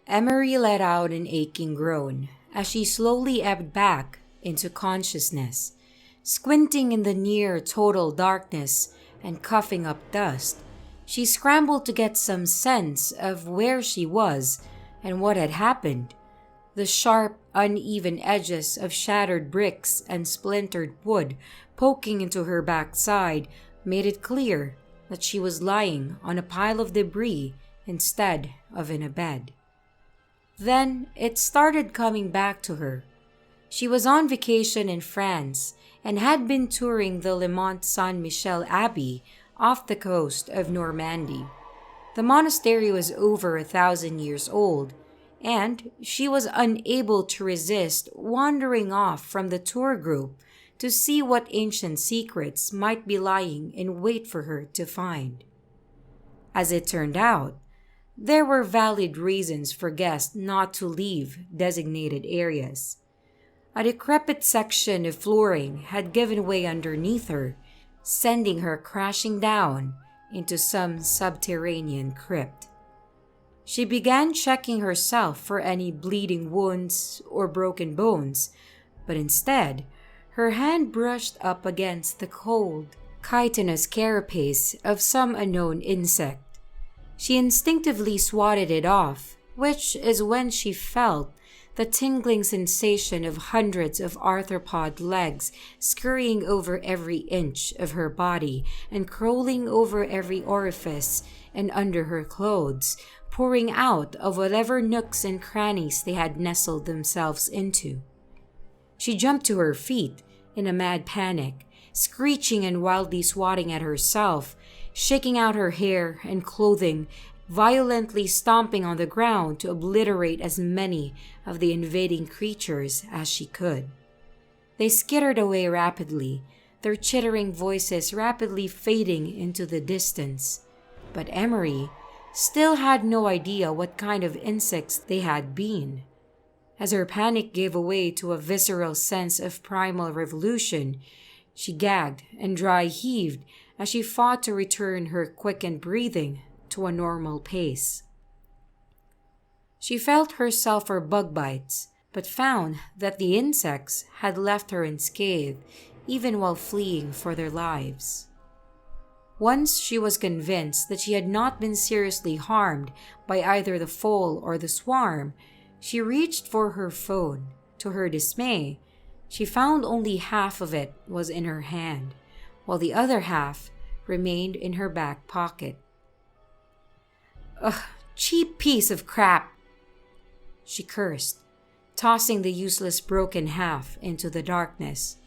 Emery let out an aching groan as she slowly ebbed back into consciousness. Squinting in the near total darkness and coughing up dust, she scrambled to get some sense of where she was and what had happened. The sharp, uneven edges of shattered bricks and splintered wood poking into her backside made it clear that she was lying on a pile of debris instead of in a bed. Then it started coming back to her. She was on vacation in France and had been touring the Le Mont Saint-Michel Abbey off the coast of Normandy. The monastery was over 1,000 years old, and she was unable to resist wandering off from the tour group to see what ancient secrets might be lying in wait for her to find. As it turned out, there were valid reasons for guests not to leave designated areas. A decrepit section of flooring had given way underneath her, sending her crashing down into some subterranean crypt. She began checking herself for any bleeding wounds or broken bones, but instead, her hand brushed up against the cold, chitinous carapace of some unknown insect. She instinctively swatted it off, which is when she felt the tingling sensation of hundreds of arthropod legs scurrying over every inch of her body and crawling over every orifice and under her clothes, pouring out of whatever nooks and crannies they had nestled themselves into. She jumped to her feet in a mad panic, screeching and wildly swatting at herself, shaking out her hair and clothing, violently stomping on the ground to obliterate as many of the invading creatures as she could. They skittered away rapidly, their chittering voices rapidly fading into the distance. But Emery still had no idea what kind of insects they had been. As her panic gave way to a visceral sense of primal revolution, she gagged and dry heaved as she fought to return her quickened breathing to a normal pace. She felt herself for bug bites, but found that the insects had left her unscathed even while fleeing for their lives. Once she was convinced that she had not been seriously harmed by either the foal or the swarm, she reached for her phone. To her dismay, she found only half of it was in her hand, while the other half remained in her back pocket. Ugh, cheap piece of crap, she cursed, tossing the useless broken half into the darkness.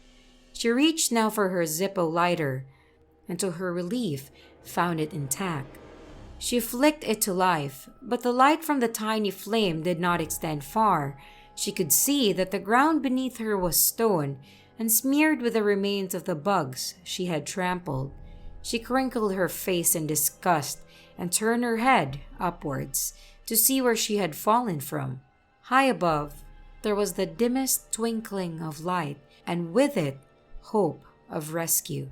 She reached now for her Zippo lighter, and to her relief, found it intact. She flicked it to life, but the light from the tiny flame did not extend far. She could see that the ground beneath her was stone and smeared with the remains of the bugs she had trampled. She crinkled her face in disgust and turned her head upwards to see where she had fallen from. High above, there was the dimmest twinkling of light, and with it, hope of rescue.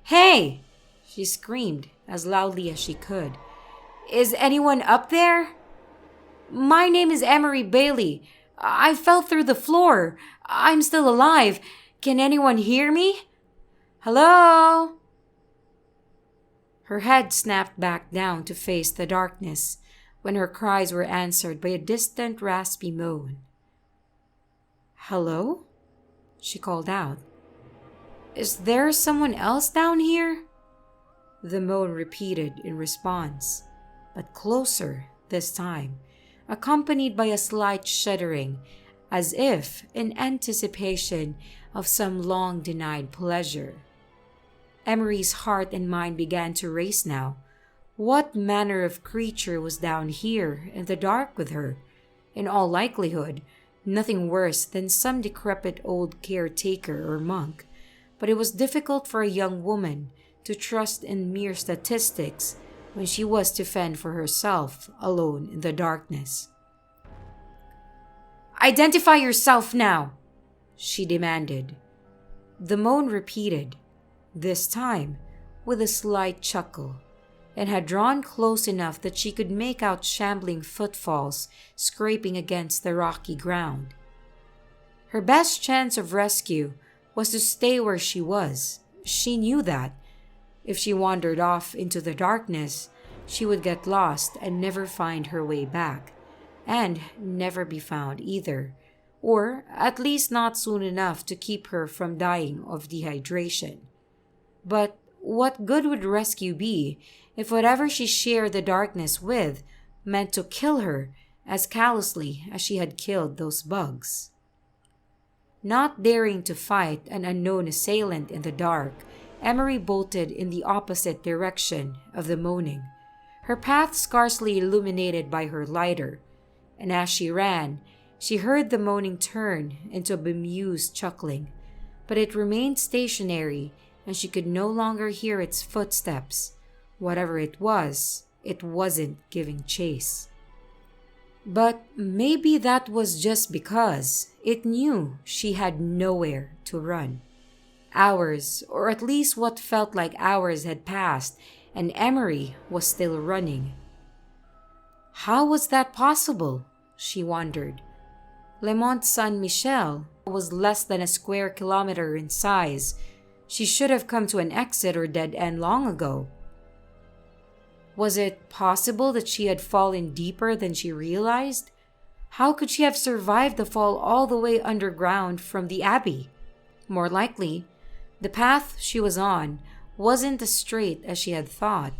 "Hey!" she screamed as loudly as she could. "Is anyone up there? My name is Emery Bailey. I fell through the floor. I'm still alive. Can anyone hear me? Hello?" Her head snapped back down to face the darkness when her cries were answered by a distant raspy moan. "Hello?" she called out. "Is there someone else down here?" The moan repeated in response, but closer this time, accompanied by a slight shuddering, as if in anticipation of some long-denied pleasure. Emery's heart and mind began to race now. What manner of creature was down here in the dark with her? In all likelihood, nothing worse than some decrepit old caretaker or monk, but it was difficult for a young woman to trust in mere statistics when she was to fend for herself alone in the darkness. "Identify yourself now," she demanded. The moan repeated, this time with a slight chuckle. and had drawn close enough that she could make out shambling footfalls scraping against the rocky ground. Her best chance of rescue was to stay where she was. She knew that. If she wandered off into the darkness, she would get lost and never find her way back, and never be found either, or at least not soon enough to keep her from dying of dehydration. But what good would rescue be if whatever she shared the darkness with meant to kill her as callously as she had killed those bugs? Not daring to fight an unknown assailant in the dark, Emery bolted in the opposite direction of the moaning, her path scarcely illuminated by her lighter, and as she ran, she heard the moaning turn into a bemused chuckling, but it remained stationary and she could no longer hear its footsteps. Whatever it wasn't giving chase. But maybe that was just because it knew she had nowhere to run. Hours, or at least what felt like hours, had passed, and Emery was still running. How was that possible? She wondered. Le Mont Saint-Michel was less than a square kilometer in size. She should have come to an exit or dead end long ago. Was it possible that she had fallen deeper than she realized? How could she have survived the fall all the way underground from the Abbey? More likely, the path she was on wasn't as straight as she had thought.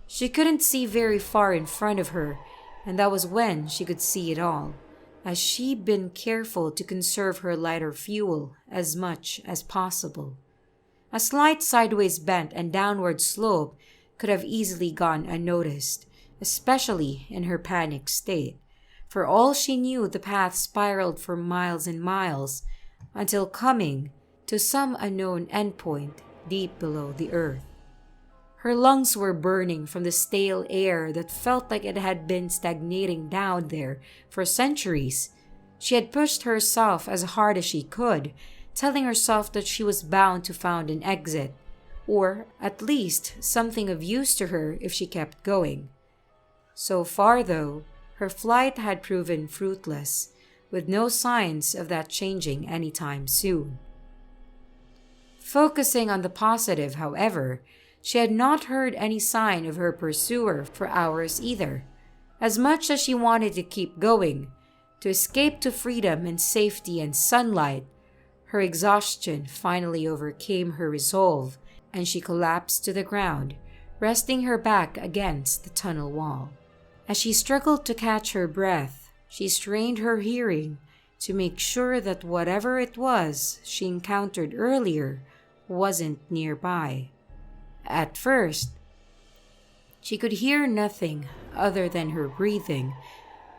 She couldn't see very far in front of her, and that was when she could see it all, as she'd been careful to conserve her lighter fuel as much as possible. A slight sideways bent and downward slope could have easily gone unnoticed, especially in her panicked state. For all she knew, the path spiraled for miles and miles, until coming to some unknown endpoint deep below the earth. Her lungs were burning from the stale air that felt like it had been stagnating down there for centuries. She had pushed herself as hard as she could, telling herself that she was bound to find an exit, or at least something of use to her if she kept going. So far, though, her flight had proven fruitless, with no signs of that changing anytime soon. Focusing on the positive, however, she had not heard any sign of her pursuer for hours either. As much as she wanted to keep going, to escape to freedom and safety and sunlight, her exhaustion finally overcame her resolve, and she collapsed to the ground, resting her back against the tunnel wall. As she struggled to catch her breath, she strained her hearing to make sure that whatever it was she encountered earlier wasn't nearby. At first, she could hear nothing other than her breathing,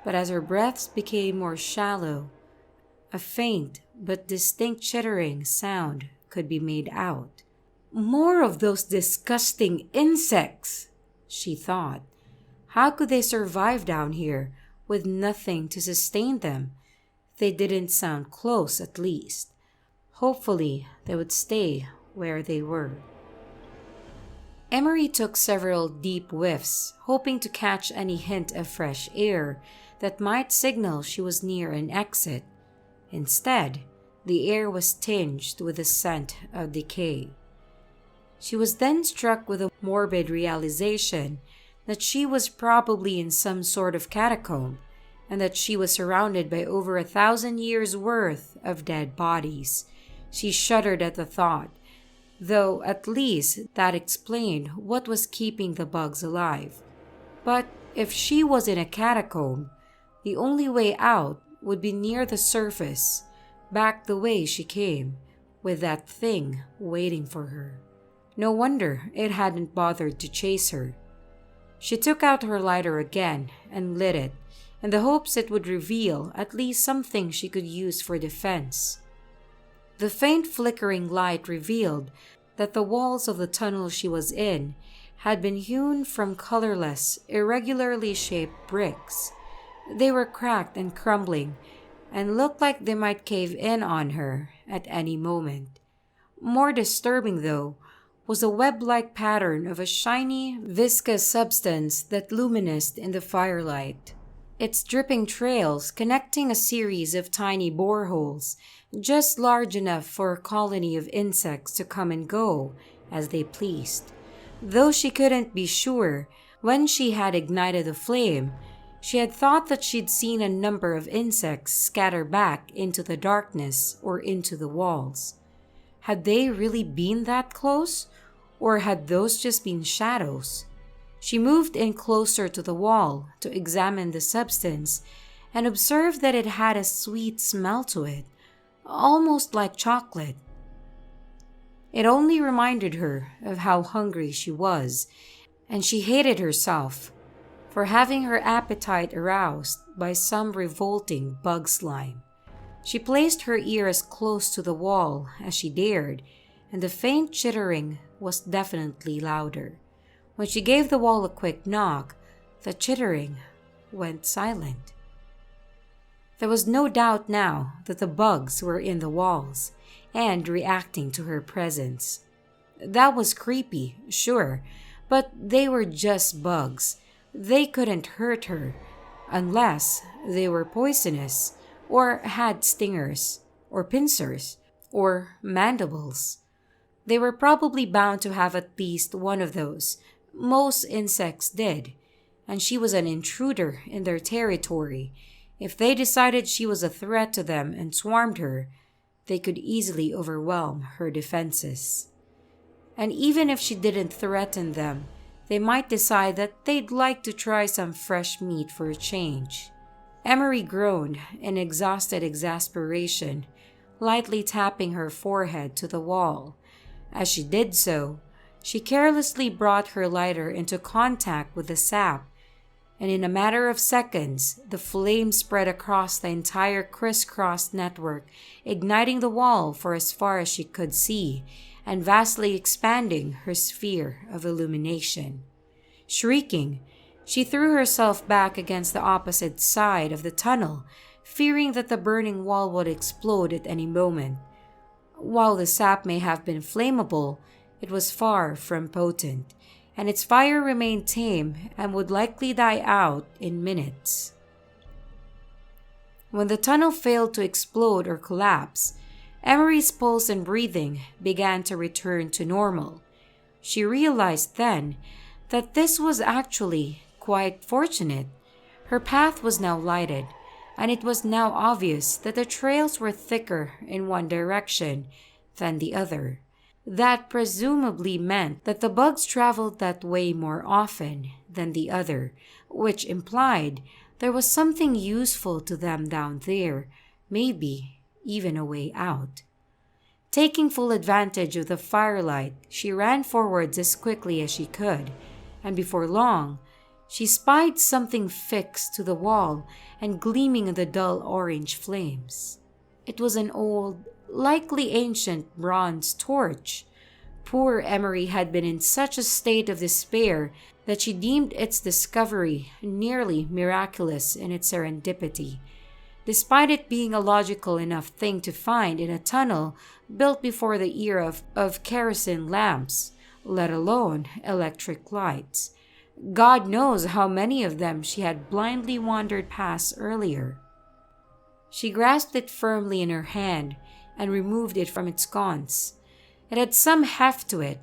but as her breaths became more shallow, a faint but distinct chittering sound could be made out. More of those disgusting insects, she thought. How could they survive down here with nothing to sustain them? They didn't sound close, at least. Hopefully, they would stay where they were. Emery took several deep whiffs, hoping to catch any hint of fresh air that might signal she was near an exit. Instead, the air was tinged with the scent of decay. She was then struck with a morbid realization that she was probably in some sort of catacomb, and that she was surrounded by over 1,000 years' worth of dead bodies. She shuddered at the thought, though at least that explained what was keeping the bugs alive. But if she was in a catacomb, the only way out would be near the surface, back the way she came, with that thing waiting for her. No wonder it hadn't bothered to chase her. She took out her lighter again and lit it, in the hopes it would reveal at least something she could use for defense. The faint flickering light revealed that the walls of the tunnel she was in had been hewn from colorless, irregularly shaped bricks. They were cracked and crumbling, and looked like they might cave in on her at any moment. More disturbing, though, was a web-like pattern of a shiny, viscous substance that luminesced in the firelight. Its dripping trails connecting a series of tiny boreholes, just large enough for a colony of insects to come and go as they pleased. Though she couldn't be sure, when she had ignited the flame, she had thought that she'd seen a number of insects scatter back into the darkness or into the walls. Had they really been that close? Or had those just been shadows? She moved in closer to the wall to examine the substance and observed that it had a sweet smell to it, almost like chocolate. It only reminded her of how hungry she was, and she hated herself for having her appetite aroused by some revolting bug slime. She placed her ear as close to the wall as she dared, and the faint chittering was definitely louder. When she gave the wall a quick knock, the chittering went silent. There was no doubt now that the bugs were in the walls and reacting to her presence. That was creepy, sure, but they were just bugs. They couldn't hurt her unless they were poisonous or had stingers or pincers or mandibles. They were probably bound to have at least one of those. Most insects did, and she was an intruder in their territory. If they decided she was a threat to them and swarmed her, they could easily overwhelm her defenses. And even if she didn't threaten them, they might decide that they'd like to try some fresh meat for a change. Emery groaned in exhausted exasperation, lightly tapping her forehead to the wall. As she did so, she carelessly brought her lighter into contact with the sap, and in a matter of seconds, the flame spread across the entire crisscross network, igniting the wall for as far as she could see, and vastly expanding her sphere of illumination. Shrieking, she threw herself back against the opposite side of the tunnel, fearing that the burning wall would explode at any moment. While the sap may have been flammable, it was far from potent, and its fire remained tame and would likely die out in minutes. When the tunnel failed to explode or collapse, Emery's pulse and breathing began to return to normal. She realized then that this was actually quite fortunate. Her path was now lighted, and it was now obvious that the trails were thicker in one direction than the other. That presumably meant that the bugs traveled that way more often than the other, which implied there was something useful to them down there, maybe even a way out. Taking full advantage of the firelight, she ran forwards as quickly as she could, and before long, she spied something fixed to the wall and gleaming in the dull orange flames. It was an old, likely ancient bronze torch. Poor Emery had been in such a state of despair that she deemed its discovery nearly miraculous in its serendipity. Despite it being a logical enough thing to find in a tunnel built before the era of kerosene lamps, let alone electric lights. God knows how many of them she had blindly wandered past earlier. She grasped it firmly in her hand and removed it from its sconce. It had some heft to it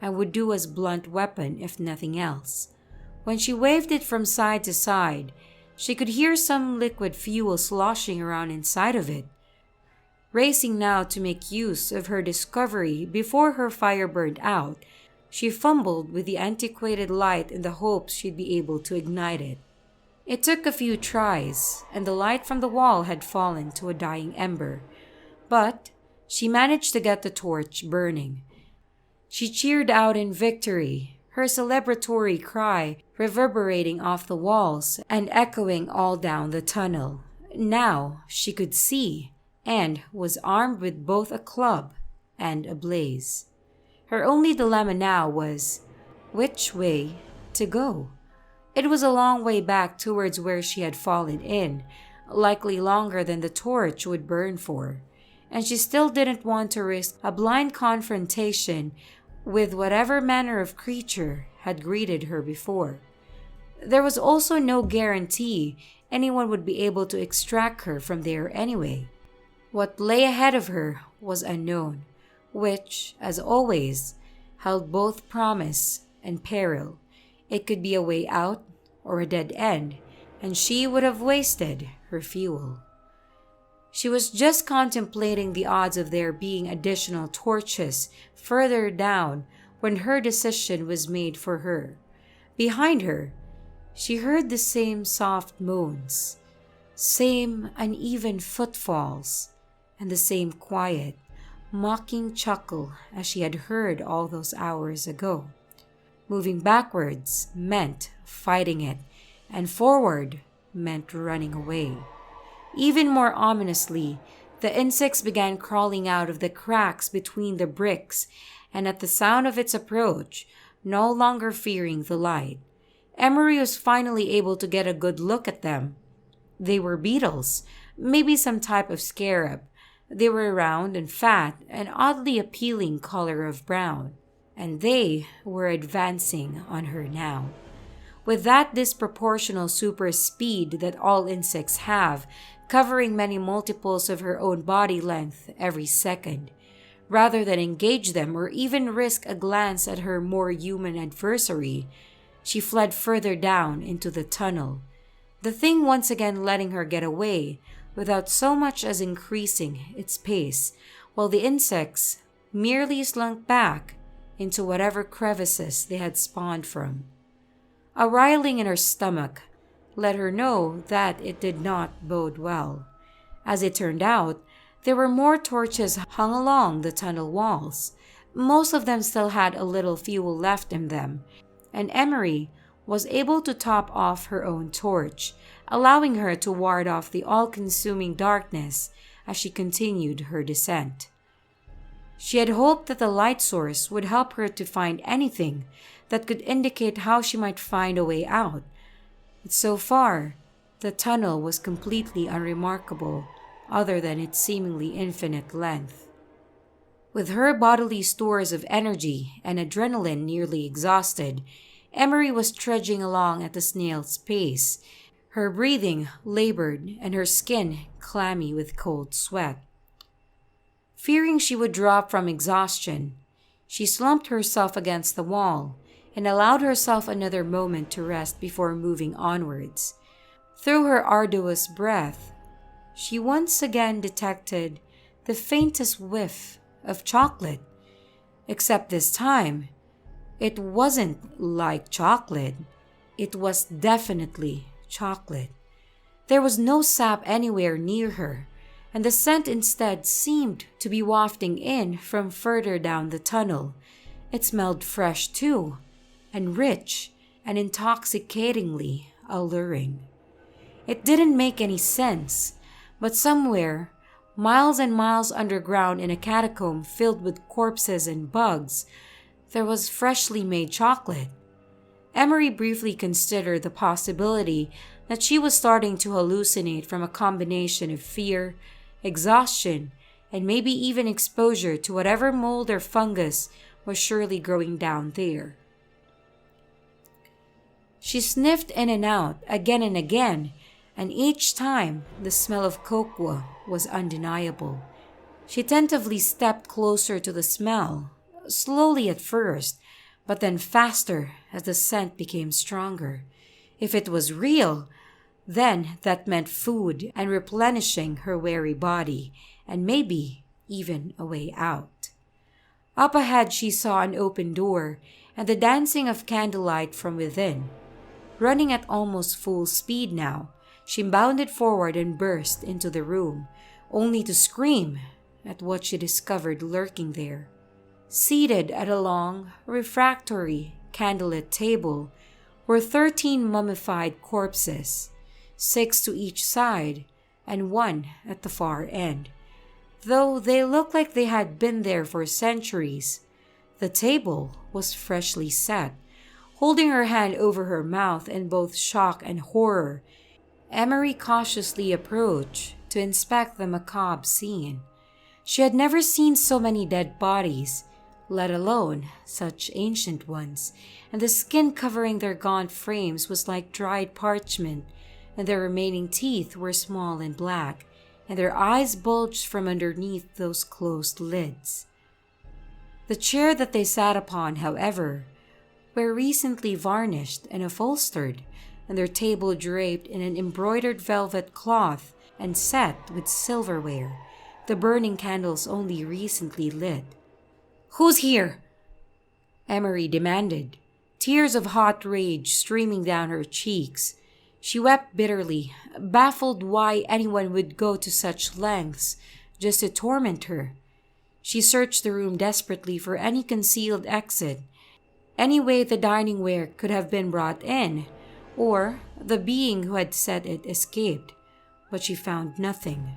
and would do as blunt weapon if nothing else. When she waved it from side to side, she could hear some liquid fuel sloshing around inside of it. Racing now to make use of her discovery before her fire burned out, she fumbled with the antiquated light in the hopes she'd be able to ignite it. It took a few tries, and the light from the wall had fallen to a dying ember, but she managed to get the torch burning. She cheered out in victory, her celebratory cry reverberating off the walls and echoing all down the tunnel. Now she could see, and was armed with both a club and a blaze. Her only dilemma now was which way to go. It was a long way back towards where she had fallen in, likely longer than the torch would burn for, and she still didn't want to risk a blind confrontation with whatever manner of creature had greeted her before. There was also no guarantee anyone would be able to extract her from there anyway. What lay ahead of her was unknown, which, as always, held both promise and peril. It could be a way out or a dead end, and she would have wasted her fuel. She was just contemplating the odds of there being additional torches further down when her decision was made for her. Behind her, she heard the same soft moans, same uneven footfalls, and the same quiet, mocking chuckle as she had heard all those hours ago. Moving backwards meant fighting it, and forward meant running away. Even more ominously, the insects began crawling out of the cracks between the bricks, and at the sound of its approach, no longer fearing the light, Emery was finally able to get a good look at them. They were beetles, maybe some type of scarab. They were round and fat, an oddly appealing color of brown, and they were advancing on her now. With that disproportional super speed that all insects have, covering many multiples of her own body length every second. Rather than engage them or even risk a glance at her more human adversary, she fled further down into the tunnel, the thing once again letting her get away without so much as increasing its pace, while the insects merely slunk back into whatever crevices they had spawned from. A riling in her stomach let her know that it did not bode well. As it turned out, there were more torches hung along the tunnel walls. Most of them still had a little fuel left in them, and Emery was able to top off her own torch, allowing her to ward off the all-consuming darkness as she continued her descent. She had hoped that the light source would help her to find anything that could indicate how she might find a way out. But so far, the tunnel was completely unremarkable, other than its seemingly infinite length. With her bodily stores of energy and adrenaline nearly exhausted, Emery was trudging along at a snail's pace, her breathing labored and her skin clammy with cold sweat. Fearing she would drop from exhaustion, she slumped herself against the wall and allowed herself another moment to rest before moving onwards. Through her arduous breath, she once again detected the faintest whiff of chocolate, except this time, it wasn't like chocolate. It was definitely chocolate. There was no sap anywhere near her, and the scent instead seemed to be wafting in from further down the tunnel. It smelled fresh too, and rich and intoxicatingly alluring. It didn't make any sense, but somewhere, miles and miles underground in a catacomb filled with corpses and bugs, there was freshly made chocolate. Emery briefly considered the possibility that she was starting to hallucinate from a combination of fear, exhaustion, and maybe even exposure to whatever mold or fungus was surely growing down there. She sniffed in and out again and again, and each time the smell of cocoa was undeniable. She tentatively stepped closer to the smell, slowly at first, but then faster as the scent became stronger. If it was real, then that meant food and replenishing her weary body, and maybe even a way out. Up ahead she saw an open door and the dancing of candlelight from within. Running at almost full speed now, she bounded forward and burst into the room, only to scream at what she discovered lurking there. Seated at a long, refractory, candlelit table were 13 mummified corpses, 6 to each side and 1 at the far end. Though they looked like they had been there for centuries, the table was freshly set. Holding her hand over her mouth in both shock and horror, Emery cautiously approached to inspect the macabre scene. She had never seen so many dead bodies, let alone such ancient ones, and the skin covering their gaunt frames was like dried parchment, and their remaining teeth were small and black, and their eyes bulged from underneath those closed lids. The chair that they sat upon, however, were recently varnished and upholstered, and their table draped in an embroidered velvet cloth and set with silverware, the burning candles only recently lit. "Who's here?" Emery demanded, tears of hot rage streaming down her cheeks. She wept bitterly, baffled why anyone would go to such lengths just to torment her. She searched the room desperately for any concealed exit, any way the dining ware could have been brought in, or the being who had set it escaped, but she found nothing.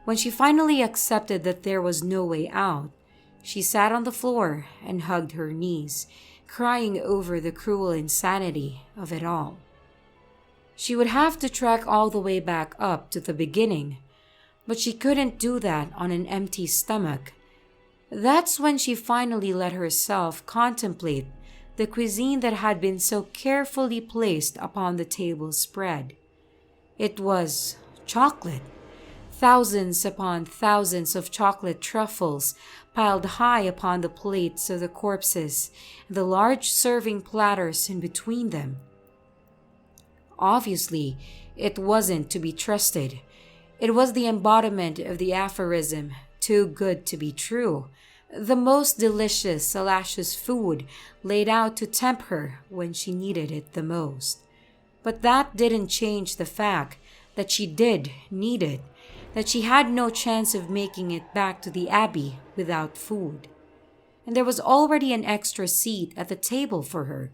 When she finally accepted that there was no way out, she sat on the floor and hugged her knees, crying over the cruel insanity of it all. She would have to trek all the way back up to the beginning, but she couldn't do that on an empty stomach. That's when she finally let herself contemplate the cuisine that had been so carefully placed upon the table spread. It was chocolate. Thousands upon thousands of chocolate truffles piled high upon the plates of the corpses and the large serving platters in between them. Obviously, it wasn't to be trusted. It was the embodiment of the aphorism, "too good to be true," the most delicious, salacious food laid out to tempt her when she needed it the most. But that didn't change the fact that she did need it, that she had no chance of making it back to the Abbey without food. And there was already an extra seat at the table for her.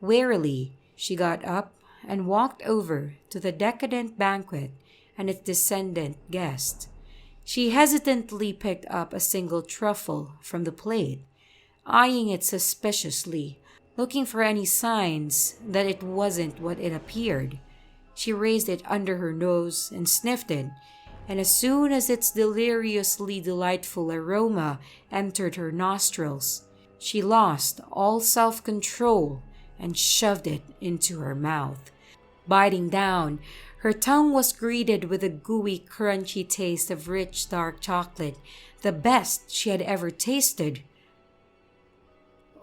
Wearily, she got up and walked over to the decadent banquet and its descendant guest. She hesitantly picked up a single truffle from the plate, eyeing it suspiciously, looking for any signs that it wasn't what it appeared. She raised it under her nose and sniffed it, and as soon as its deliriously delightful aroma entered her nostrils, she lost all self-control and shoved it into her mouth. Biting down, her tongue was greeted with a gooey, crunchy taste of rich, dark chocolate, the best she had ever tasted.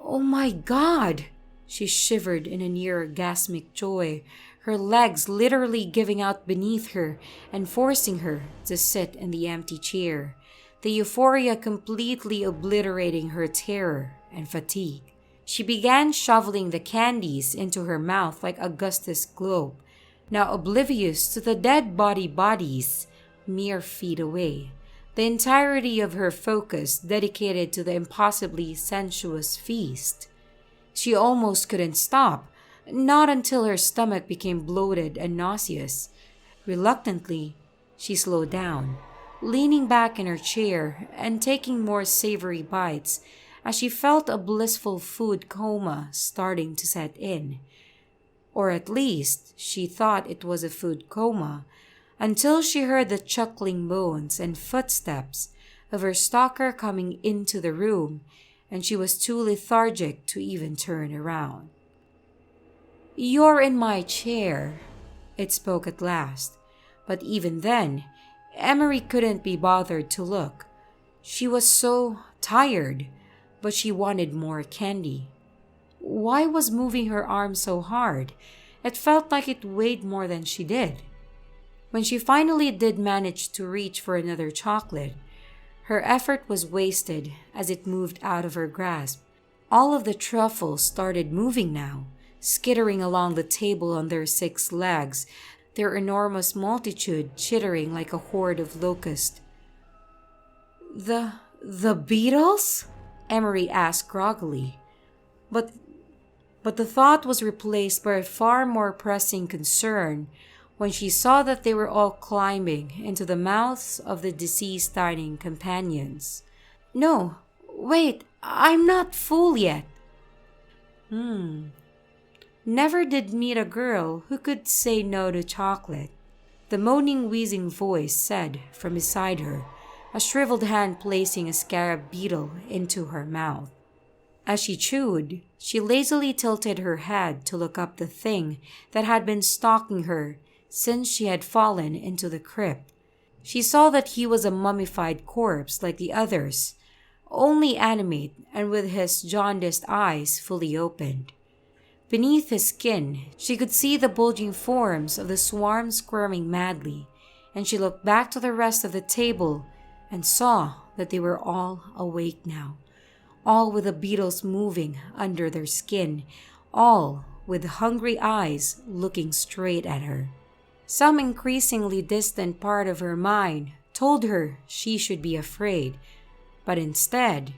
"Oh my God!" She shivered in a near orgasmic joy, her legs literally giving out beneath her and forcing her to sit in the empty chair, the euphoria completely obliterating her terror and fatigue. She began shoveling the candies into her mouth like Augustus Globe, now oblivious to the dead bodies mere feet away, the entirety of her focus dedicated to the impossibly sensuous feast. She almost couldn't stop, not until her stomach became bloated and nauseous. Reluctantly, she slowed down, leaning back in her chair and taking more savory bites as she felt a blissful food coma starting to set in. Or at least, she thought it was a food coma, until she heard the chuckling moans and footsteps of her stalker coming into the room, and she was too lethargic to even turn around. "You're in my chair," it spoke at last, but even then, Emery couldn't be bothered to look. She was so tired, but she wanted more candy. Why was moving her arm so hard? It felt like it weighed more than she did. When she finally did manage to reach for another chocolate, her effort was wasted as it moved out of her grasp. All of the truffles started moving now, skittering along the table on their 6 legs, their enormous multitude chittering like a horde of locusts. The beetles?" Emery asked groggily. But the thought was replaced by a far more pressing concern when she saw that they were all climbing into the mouths of the deceased dining companions. "No, wait, I'm not full yet." Never did meet a girl who could say no to chocolate, the moaning, wheezing voice said from beside her, a shriveled hand placing a scarab beetle into her mouth. As she chewed, she lazily tilted her head to look up the thing that had been stalking her since she had fallen into the crypt. She saw that he was a mummified corpse like the others, only animate and with his jaundiced eyes fully opened. Beneath his skin, she could see the bulging forms of the swarm squirming madly, and she looked back to the rest of the table and saw that they were all awake now, all with the beetles moving under their skin, all with hungry eyes looking straight at her. Some increasingly distant part of her mind told her she should be afraid, but instead,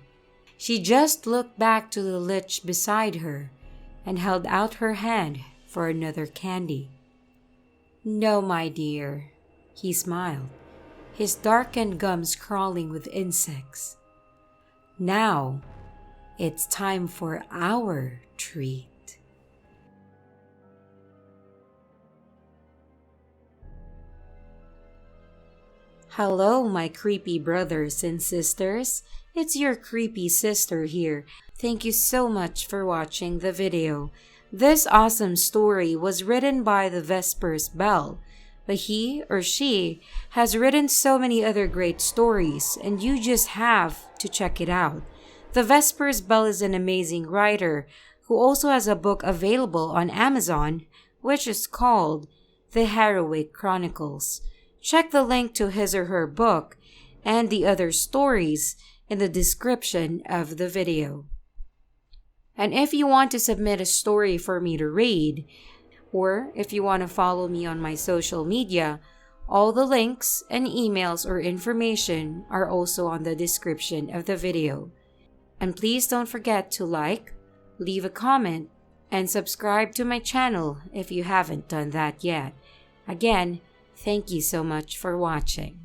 she just looked back to the lich beside her and held out her hand for another candy. "No, my dear," he smiled, his darkened gums crawling with insects. "Now, it's time for our treat." Hello, my creepy brothers and sisters. It's your creepy sister here. Thank you so much for watching the video. This awesome story was written by the Vesper's Bell, but he or she has written so many other great stories, and you just have to check it out. The Vesper's Bell is an amazing writer who also has a book available on Amazon, which is called The Heroic Chronicles. Check the link to his or her book and the other stories in the description of the video. And if you want to submit a story for me to read, or if you want to follow me on my social media, all the links and emails or information are also on the description of the video. And please don't forget to like, leave a comment, and subscribe to my channel if you haven't done that yet. Again, thank you so much for watching.